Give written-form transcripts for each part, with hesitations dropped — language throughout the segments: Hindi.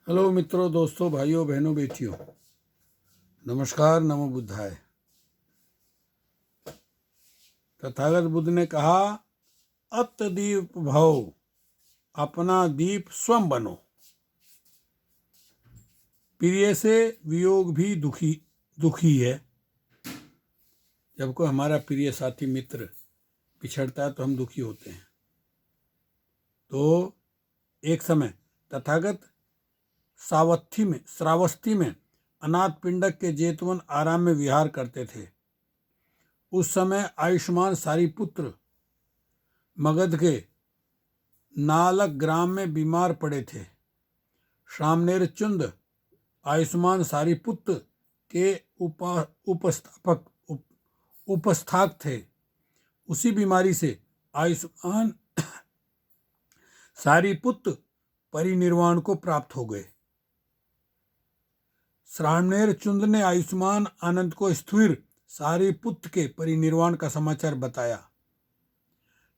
हेलो मित्रों, दोस्तों, भाइयों, बहनों, बेटियों, नमस्कार। नमो बुद्धाय। तथागत बुद्ध ने कहा, अत्दीप भव, अपना दीप स्वयं बनो। प्रिय से वियोग भी दुखी है। जब कोई हमारा प्रिय साथी मित्र पिछड़ता है तो हम दुखी होते हैं। तो एक समय तथागत श्रावस्ती में अनाथ पिंडक के जेतवन आराम में विहार करते थे। उस समय आयुष्मान सारीपुत्र मगध के नालक ग्राम में बीमार पड़े थे। श्रामनेर चुंद आयुष्मान सारीपुत्र के उपस्थाक थे। उसी बीमारी से आयुष्मान सारीपुत्र परिनिर्वाण को प्राप्त हो गए। श्रामनेर चुंद ने आयुष्मान आनंद को स्थिर सारीपुत्र के परिनिर्वाण का समाचार बताया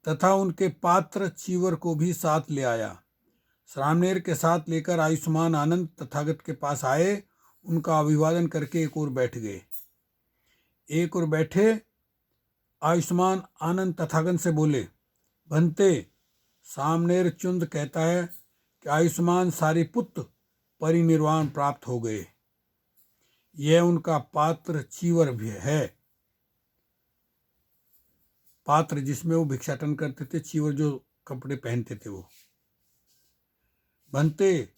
तथा उनके पात्र चीवर को भी साथ ले आया। श्रामनेर के साथ लेकर आयुष्मान आनंद तथागत के पास आए। उनका अभिवादन करके एक ओर बैठ गए। एक ओर बैठे आयुष्मान आनंद तथागत से बोले, भंते, श्रामनेर चुंद कहता है कि आयुष्मान सारीपुत्र परिनिर्वाण प्राप्त हो गए। यह उनका पात्र चीवर भी है। पात्र जिसमें वो भिक्षाटन करते थे, चीवर जो कपड़े पहनते थे वो। बनते,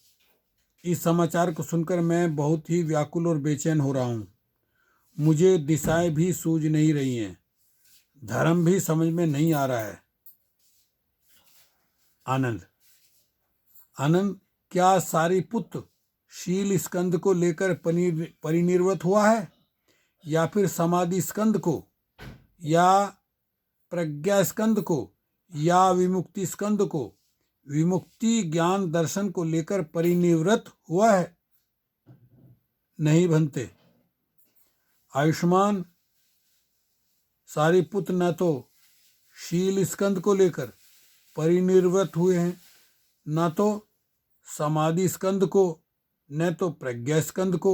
इस समाचार को सुनकर मैं बहुत ही व्याकुल और बेचैन हो रहा हूँ। मुझे दिशाएं भी सूझ नहीं रही हैं, धर्म भी समझ में नहीं आ रहा है। आनंद, क्या सारीपुत्र शील स्कंद को लेकर परिनिर्वत हुआ है, या फिर समाधि स्कंद को, या प्रज्ञा स्कंद को, या विमुक्ति स्कंद को, विमुक्ति ज्ञान दर्शन को लेकर परिनिवृत्त हुआ है? नहीं भंते, आयुष्मान सारीपुत्र न तो शील स्कंद को लेकर परिनिवृत्त हुए हैं, न तो समाधि स्कंद को, न तो प्रज्ञा स्कंद को,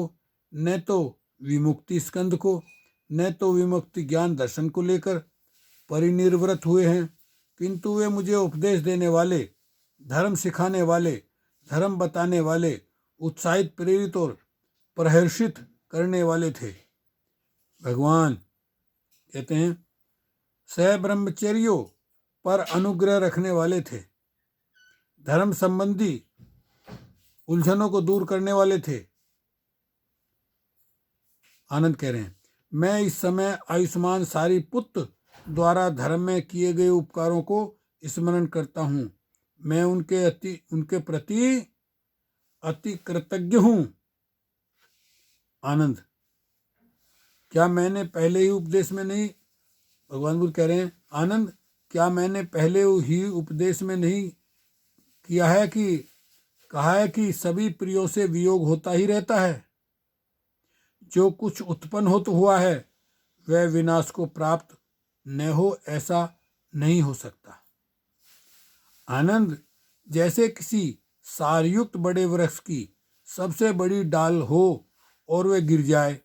न तो विमुक्ति स्कंद को, न तो विमुक्ति ज्ञान दर्शन को लेकर परिनिवृत्त हुए हैं। किंतु वे मुझे उपदेश देने वाले, धर्म सिखाने वाले, धर्म बताने वाले, उत्साहित, प्रेरित और प्रहर्षित करने वाले थे। भगवान कहते हैं, सह ब्रह्मचर्यों पर अनुग्रह रखने वाले थे, धर्म संबंधी उलझनों को दूर करने वाले थे। आनंद कह रहे हैं, मैं इस समय आयुष्मान सारीपुत्र द्वारा धर्म में किए गए उपकारों को स्मरण करता हूँ। मैं उनके प्रति अति कृतज्ञ हूँ। आनंद, क्या मैंने पहले ही उपदेश में नहीं, भगवान बुद्ध कह रहे हैं, आनंद, क्या मैंने पहले ही उपदेश में नहीं किया है कि कहा है कि सभी प्रियों से वियोग होता ही रहता है। जो कुछ उत्पन्न हो तो हुआ है, वह विनाश को प्राप्त न हो ऐसा नहीं हो सकता। आनंद, जैसे किसी सारयुक्त बड़े वृक्ष की सबसे बड़ी डाल हो और वह गिर जाए,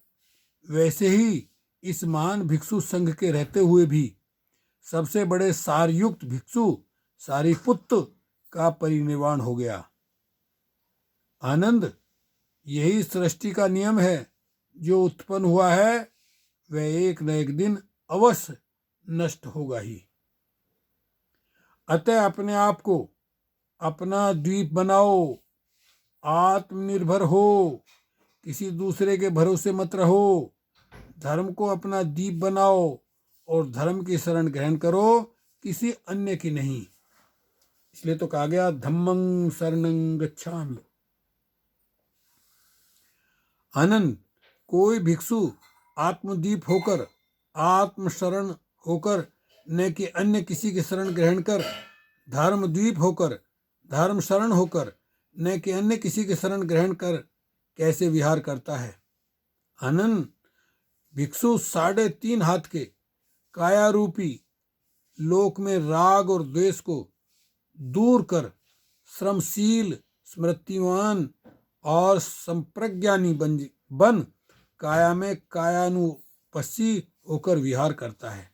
वैसे ही इस महान भिक्षु संघ के रहते हुए भी सबसे बड़े सारयुक्त भिक्षु सारीपुत्र का परिनिर्वाण हो गया। आनंद, यही सृष्टि का नियम है। जो उत्पन्न हुआ है वह एक न एक दिन अवश्य नष्ट होगा ही। अतः अपने आप को अपना द्वीप बनाओ, आत्मनिर्भर हो, किसी दूसरे के भरोसे मत रहो। धर्म को अपना दीप बनाओ और धर्म की शरण ग्रहण करो, किसी अन्य की नहीं। इसलिए तो कहा गया, धम्मं शरणं गच्छामि। आनंद, कोई भिक्षु आत्मदीप होकर, आत्मशरण होकर, न कि अन्य किसी की शरण ग्रहण कर, धर्मद्वीप होकर, धर्म शरण होकर, न कि अन्य किसी के शरण ग्रहण कर कैसे विहार करता है? आनंद, भिक्षु 3.5 हाथ के कायारूपी लोक में राग और द्वेष को दूर कर श्रमशील, स्मृतिवान और संप्रज्ञानी बन काया में कायानुपस्सी होकर विहार करता है।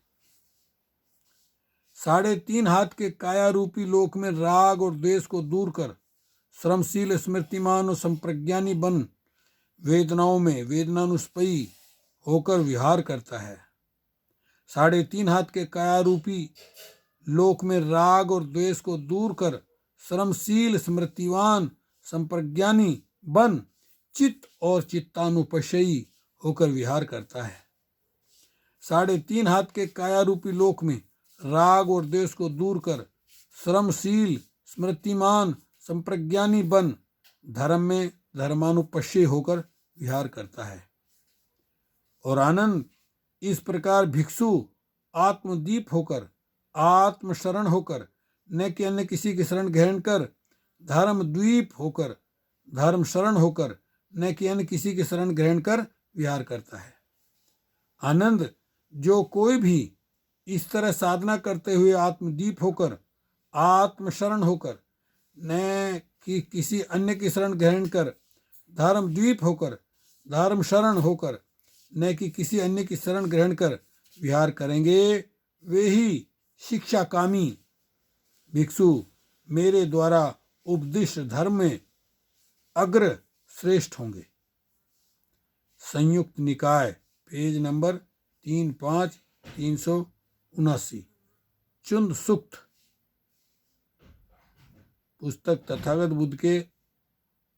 3.5 हाथ के काया रूपी लोक में राग और द्वेष को दूर कर श्रमशील स्मृतिमान और संप्रज्ञानी बन वेदनाओं में वेदनानुस्पयी होकर विहार करता है। 3.5 हाथ के काया रूपी लोक में राग और द्वेष को दूर कर श्रमशील स्मृतिवान संप्रज्ञानी बन चित्त और चित्तानुपशयी होकर विहार करता है। 3.5 हाथ के काया रूपी लोक में राग और द्वेष को दूर कर श्रमशील स्मृतिमान संप्रज्ञानी बन धर्म में धर्मानुपश्य होकर विहार करता है। और आनंद, इस प्रकार भिक्षु आत्मदीप होकर आत्मशरण होकर न कि अन्य किसी की शरण ग्रहण कर धर्म द्वीप होकर धर्म शरण होकर न कि अन्य किसी की शरण ग्रहण कर विहार करता है। आनंद, जो कोई भी इस तरह साधना करते हुए आत्मदीप होकर आत्मशरण होकर न कि किसी अन्य की शरण ग्रहण कर धर्म द्वीप होकर धर्म शरण होकर न कि किसी अन्य की शरण ग्रहण कर विहार करेंगे, वे ही शिक्षा कामी भिक्षु मेरे द्वारा उपदिष्ट धर्म में अग्र श्रेष्ठ होंगे। संयुक्त निकाय पेज नंबर 35379 चुंद सुक्त पुस्तक तथागत बुद्ध के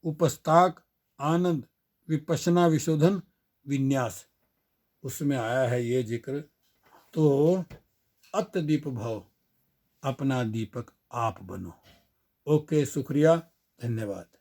उपस्ताक आनंद विपश्यना विशोधन विन्यास, उसमें आया है ये जिक्र। तो अत दीप भव, अपना दीपक आप बनो। ओके, शुक्रिया, धन्यवाद।